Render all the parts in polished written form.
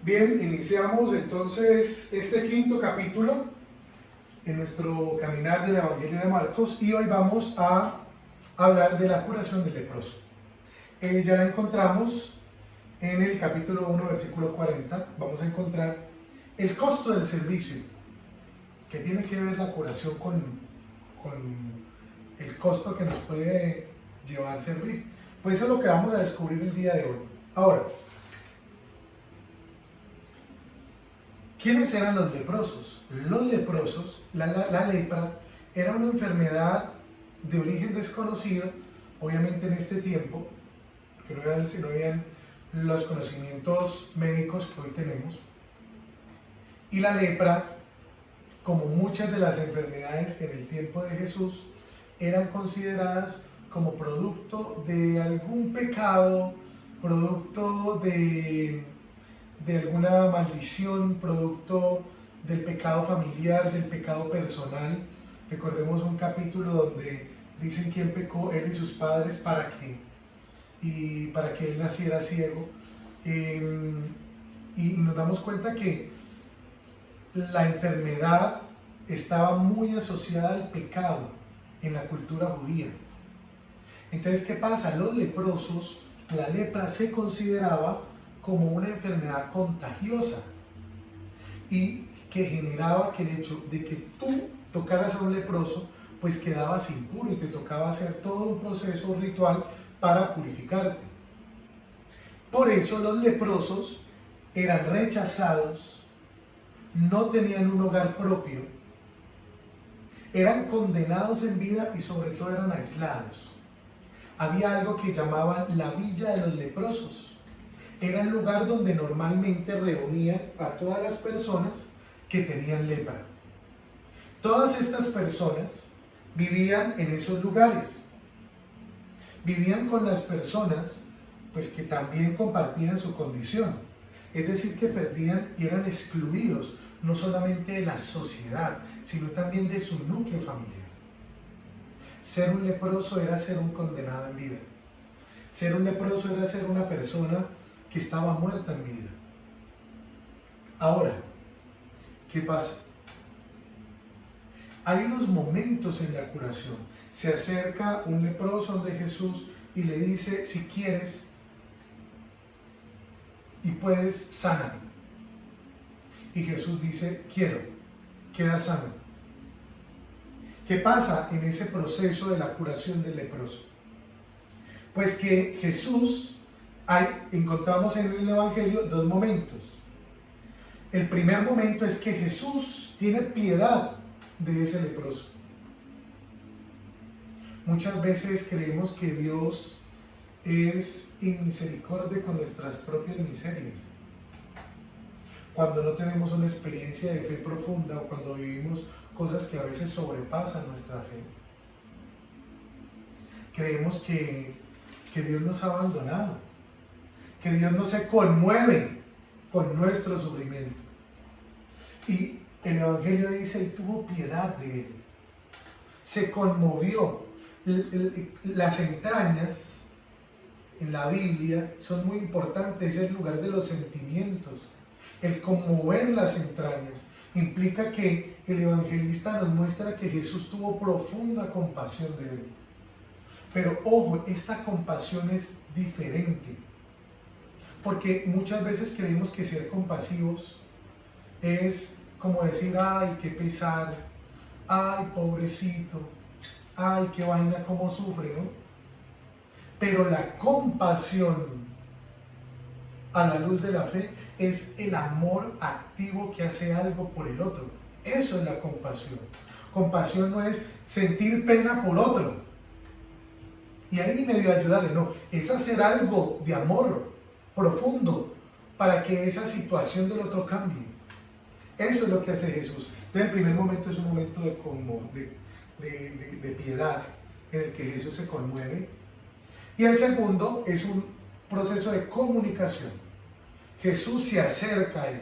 Bien, iniciamos entonces este quinto capítulo en nuestro caminar del Evangelio de Marcos y hoy vamos a hablar de la curación del leproso. Ya la encontramos en el capítulo 1, versículo 40. Vamos a encontrar el costo del servicio, que tiene que ver la curación con el costo que nos puede llevar a servir. Pues eso es lo que vamos a descubrir el día de hoy. Ahora, ¿quiénes eran los leprosos? Los leprosos, la lepra, era una enfermedad de origen desconocido, obviamente en este tiempo, que no habían los conocimientos médicos que hoy tenemos. Y la lepra, como muchas de las enfermedades en el tiempo de Jesús, eran consideradas como producto de algún pecado, producto de alguna maldición, producto del pecado familiar, del pecado personal. Recordemos un capítulo donde dicen quién pecó, él y sus padres, para que él naciera ciego. Y nos damos cuenta que la enfermedad estaba muy asociada al pecado en la cultura judía. Entonces, ¿qué pasa? Los leprosos, la lepra se consideraba como una enfermedad contagiosa y que generaba que el hecho de que tú tocaras a un leproso, pues quedabas impuro y te tocaba hacer todo un proceso ritual para purificarte. Por eso los leprosos eran rechazados, no tenían un hogar propio, eran condenados en vida y sobre todo eran aislados. Había algo que llamaban la villa de los leprosos. Era el lugar donde normalmente reunían a todas las personas que tenían lepra. Todas estas personas vivían en esos lugares. Vivían con las personas pues, que también compartían su condición. Es decir, que perdían y eran excluidos no solamente de la sociedad, sino también de su núcleo familiar. Ser un leproso era ser un condenado en vida. Ser un leproso era ser una persona que estaba muerta en vida. Ahora, ¿qué pasa? Hay unos momentos en la curación. Se acerca un leproso donde Jesús y le dice, si quieres y puedes, sáname. Y Jesús dice, quiero, queda sano. ¿Qué pasa en ese proceso de la curación del leproso? Pues que Jesús, encontramos en el Evangelio dos momentos. El primer momento es que Jesús tiene piedad de ese leproso. Muchas veces creemos que Dios es inmisericordia con nuestras propias miserias. Cuando no tenemos una experiencia de fe profunda o cuando vivimos cosas que a veces sobrepasan nuestra fe. Creemos que Dios nos ha abandonado, que Dios no se conmueve con nuestro sufrimiento. Y el Evangelio dice, y tuvo piedad de él. Se conmovió. Las entrañas en la Biblia son muy importantes, es el lugar de los sentimientos. El conmover las entrañas implica que el evangelista nos muestra que Jesús tuvo profunda compasión de él. Pero ojo, esta compasión es diferente. Porque muchas veces creemos que ser compasivos es como decir, ay, qué pesar, ay, pobrecito, ay, qué vaina, cómo sufre, ¿no? Pero la compasión a la luz de la fe es el amor activo que hace algo por el otro. Eso es la compasión. Compasión no es sentir pena por otro y ahí medio ayudarle, no, es hacer algo de amor profundo para que esa situación del otro cambie. Eso es lo que hace Jesús. Entonces el primer momento es un momento de piedad en el que Jesús se conmueve, y el segundo es un proceso de comunicación. Jesús se acerca a él.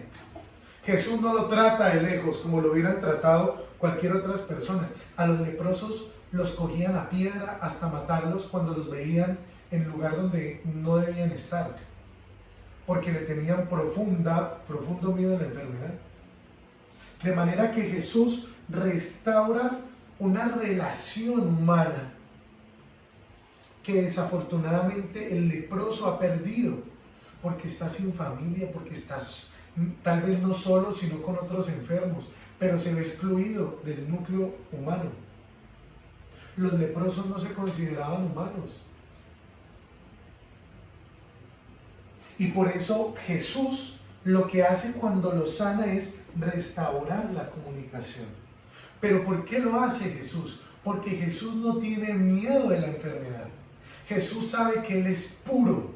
Jesús no lo trata de lejos como lo hubieran tratado cualquier otras personas. A los leprosos los cogían a piedra hasta matarlos cuando los veían en el lugar donde no debían estar. porque le tenían profundo miedo a la enfermedad. De manera que Jesús restaura una relación humana que desafortunadamente el leproso ha perdido, porque está sin familia, porque está tal vez no solo, sino con otros enfermos, pero se ve excluido del núcleo humano. Los leprosos no se consideraban humanos. Y por eso Jesús lo que hace cuando los sana es restaurar la comunicación. ¿Pero por qué lo hace Jesús? Porque Jesús no tiene miedo de la enfermedad. Jesús sabe que Él es puro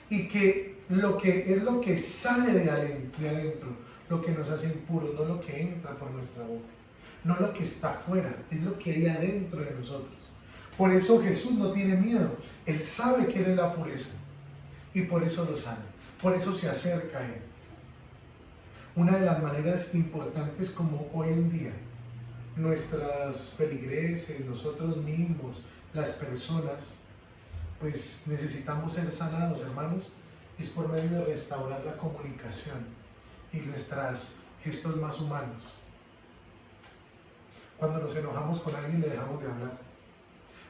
y que lo que sale de adentro, lo que nos hace impuros, no lo que entra por nuestra boca, no lo que está afuera, es lo que hay adentro de nosotros. Por eso Jesús no tiene miedo. Él sabe que Él es la pureza y por eso lo sana, por eso se acerca a Él. Una de las maneras importantes como hoy en día nuestras feligreses, nosotros mismos, las personas, pues necesitamos ser sanados, hermanos, es por medio de restaurar la comunicación y nuestros gestos más humanos. Cuando nos enojamos con alguien le dejamos de hablar.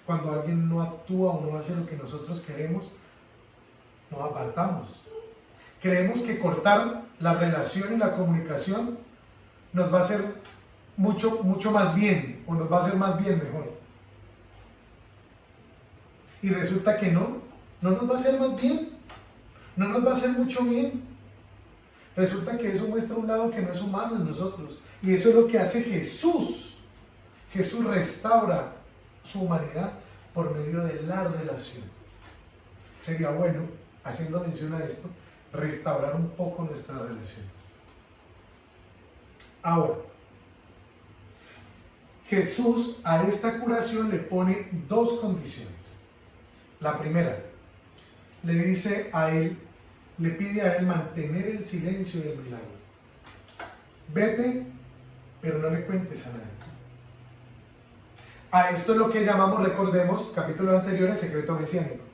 Cuando alguien no actúa o no hace lo que nosotros queremos, nos apartamos. Creemos que cortar la relación y la comunicación nos va a hacer mucho más bien, o nos va a hacer más bien mejor. Y resulta que no nos va a hacer más bien, no nos va a hacer mucho bien. Resulta que eso muestra un lado que no es humano en nosotros. Y eso es lo que hace Jesús. Jesús restaura su humanidad por medio de la relación. Sería bueno, haciendo mención a esto, restaurar un poco nuestra relación. Ahora, Jesús a esta curación le pone dos condiciones. La primera, le dice a él, le pide a él mantener el silencio del milagro. Vete, pero no le cuentes a nadie. A esto es lo que llamamos, recordemos, capítulos anteriores, secreto mesiánico.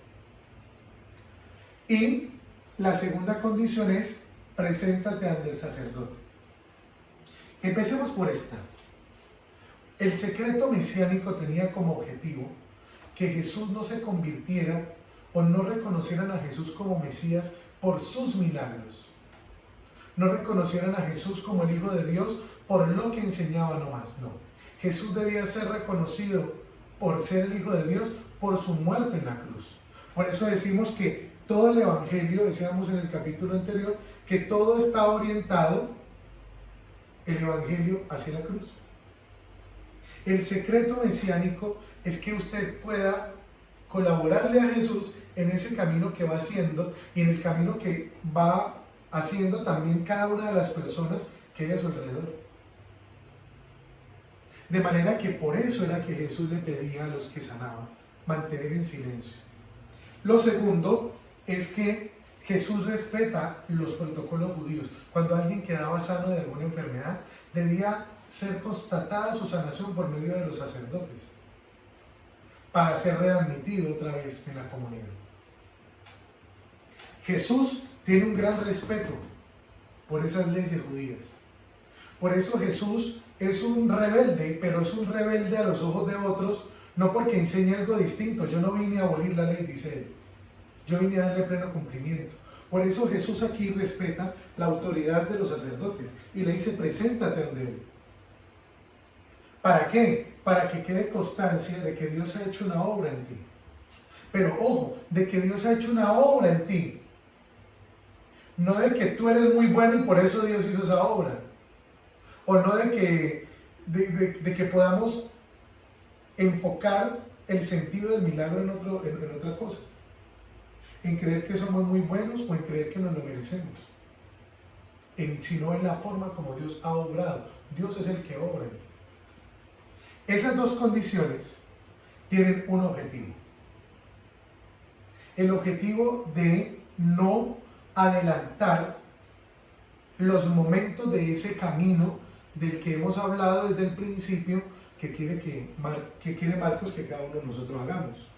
Y la segunda condición es, preséntate ante el sacerdote. Empecemos por esta. El secreto mesiánico tenía como objetivo que Jesús no se convirtiera o no reconocieran a Jesús como Mesías por sus milagros. No reconocieran a Jesús como el Hijo de Dios por lo que enseñaba nomás, no. Jesús debía ser reconocido por ser el Hijo de Dios por su muerte en la cruz. Por eso decimos que todo el Evangelio, decíamos en el capítulo anterior, que todo está orientado, el Evangelio, hacia la cruz. El secreto mesiánico es que usted pueda colaborarle a Jesús en ese camino que va haciendo y en el camino que va haciendo también cada una de las personas que hay a su alrededor. De manera que por eso era que Jesús le pedía a los que sanaban mantener en silencio. Lo segundo es que Jesús respeta los protocolos judíos. Cuando alguien quedaba sano de alguna enfermedad, debía ser constatada su sanación por medio de los sacerdotes para ser readmitido otra vez en la comunidad. Jesús tiene un gran respeto por esas leyes judías. Por eso Jesús es un rebelde, pero es un rebelde a los ojos de otros, no porque enseñe algo distinto. Yo no vine a abolir la ley, dice él. Yo vine a darle pleno cumplimiento. Por eso Jesús aquí respeta la autoridad de los sacerdotes y le dice, preséntate ante él. ¿Para qué? Para que quede constancia de que Dios ha hecho una obra en ti. Pero ojo, de que Dios ha hecho una obra en ti. No de que tú eres muy bueno y por eso Dios hizo esa obra. O no de que podamos enfocar el sentido del milagro en otra cosa. En creer que somos muy buenos o en creer que nos lo merecemos. Sino en la forma como Dios ha obrado. Dios es el que obra en ti. Esas dos condiciones tienen un objetivo. El objetivo de no adelantar los momentos de ese camino del que hemos hablado desde el principio, que quiere Marcos que cada uno de nosotros hagamos.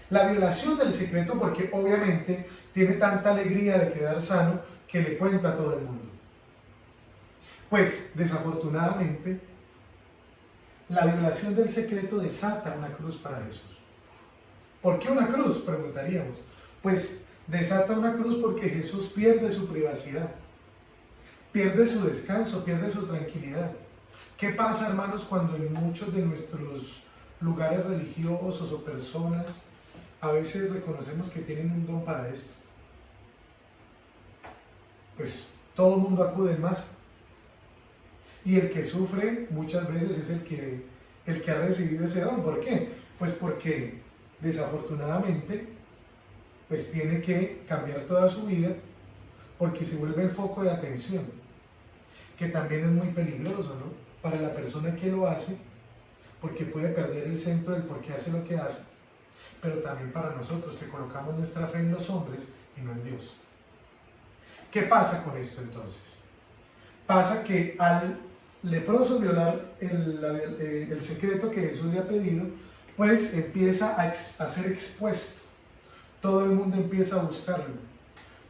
La violación del secreto porque obviamente tiene tanta alegría de quedar sano que le cuenta a todo el mundo. Pues desafortunadamente, la violación del secreto desata una cruz para Jesús. ¿Por qué una cruz? Preguntaríamos. Pues desata una cruz porque Jesús pierde su privacidad, pierde su descanso, pierde su tranquilidad. ¿Qué pasa, hermanos, cuando en muchos de nuestros lugares religiosos o personas a veces reconocemos que tienen un don para esto? Pues todo el mundo acude en masa. Y el que sufre muchas veces es el que ha recibido ese don. ¿Por qué? Pues porque desafortunadamente pues tiene que cambiar toda su vida porque se vuelve el foco de atención, que también es muy peligroso, ¿no? Para la persona que lo hace, porque puede perder el centro del por qué hace lo que hace, pero también para nosotros que colocamos nuestra fe en los hombres y no en Dios. ¿Qué pasa con esto entonces? Pasa que al leproso violar el secreto que Jesús le ha pedido, pues empieza a ser expuesto. Todo el mundo empieza a buscarlo.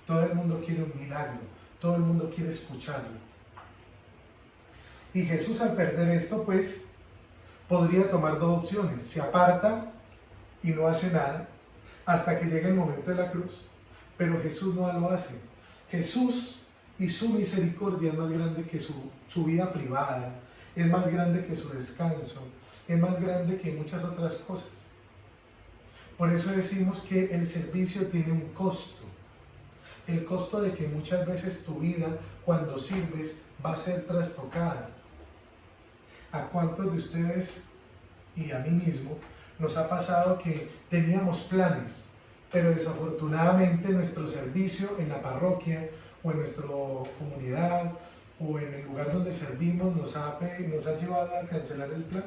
Todo el mundo quiere un milagro. Todo el mundo quiere escucharlo. Y Jesús, al perder esto, pues podría tomar dos opciones. Se aparta y no hace nada hasta que llegue el momento de la cruz. Pero Jesús no lo hace. Jesús y su misericordia es más grande que su vida privada, es más grande que su descanso, es más grande que muchas otras cosas. Por eso decimos que el servicio tiene un costo. El costo de que muchas veces tu vida, cuando sirves, va a ser trastocada. ¿A cuántos de ustedes y a mí mismo nos ha pasado que teníamos planes, pero desafortunadamente nuestro servicio en la parroquia o en nuestra comunidad o en el lugar donde servimos nos ha llevado a cancelar el plan?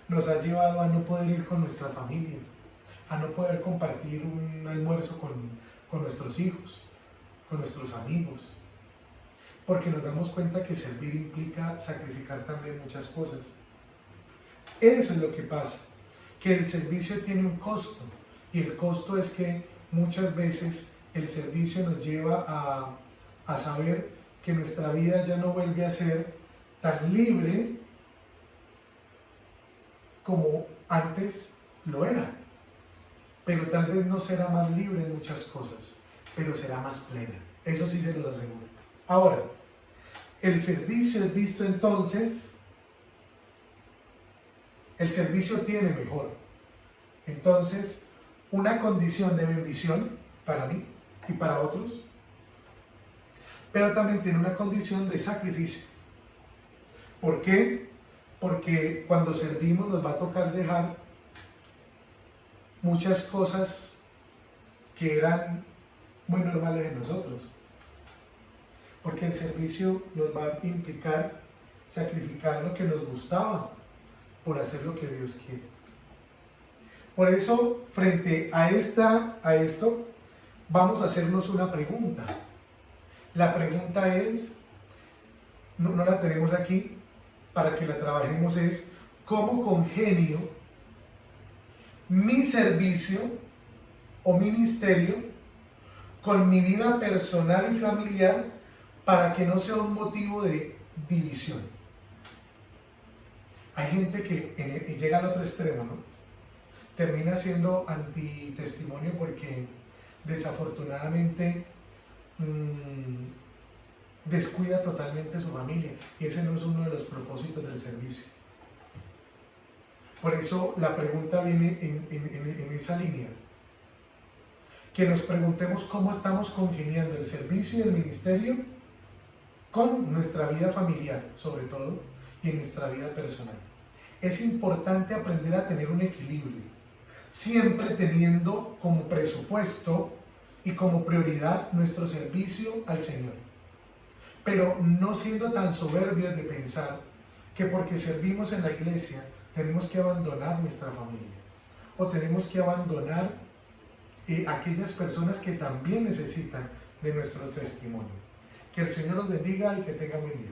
Nos ha llevado a no poder ir con nuestra familia, a no poder compartir un almuerzo con nuestros hijos, con nuestros amigos, porque nos damos cuenta que servir implica sacrificar también muchas cosas. Eso es lo que pasa, que el servicio tiene un costo, y el costo es que muchas veces el servicio nos lleva a saber que nuestra vida ya no vuelve a ser tan libre como antes lo era, pero tal vez no será más libre en muchas cosas, pero será más plena, eso sí se los aseguro. Ahora, el servicio es visto entonces, el servicio tiene mejor, entonces, una condición de bendición para mí y para otros, pero también tiene una condición de sacrificio. ¿Por qué? Porque cuando servimos nos va a tocar dejar muchas cosas que eran muy normales en nosotros. Porque el servicio nos va a implicar sacrificar lo que nos gustaba por hacer lo que Dios quiere. Por eso, frente a esto, vamos a hacernos una pregunta. La pregunta es, no la tenemos aquí, para que la trabajemos, es cómo congenio mi servicio o ministerio con mi vida personal y familiar para que no sea un motivo de división. Hay gente que llega al otro extremo, ¿no? Termina siendo antitestimonio porque desafortunadamente descuida totalmente su familia, y ese no es uno de los propósitos del servicio. Por eso la pregunta viene en esa línea, que nos preguntemos cómo estamos congeniando el servicio y el ministerio con nuestra vida familiar, sobre todo, y en nuestra vida personal. Es importante aprender a tener un equilibrio, siempre teniendo como presupuesto y como prioridad nuestro servicio al Señor, pero no siendo tan soberbios de pensar que porque servimos en la iglesia tenemos que abandonar nuestra familia o tenemos que abandonar aquellas personas que también necesitan de nuestro testimonio. Que el Señor los bendiga y que tengan buen día.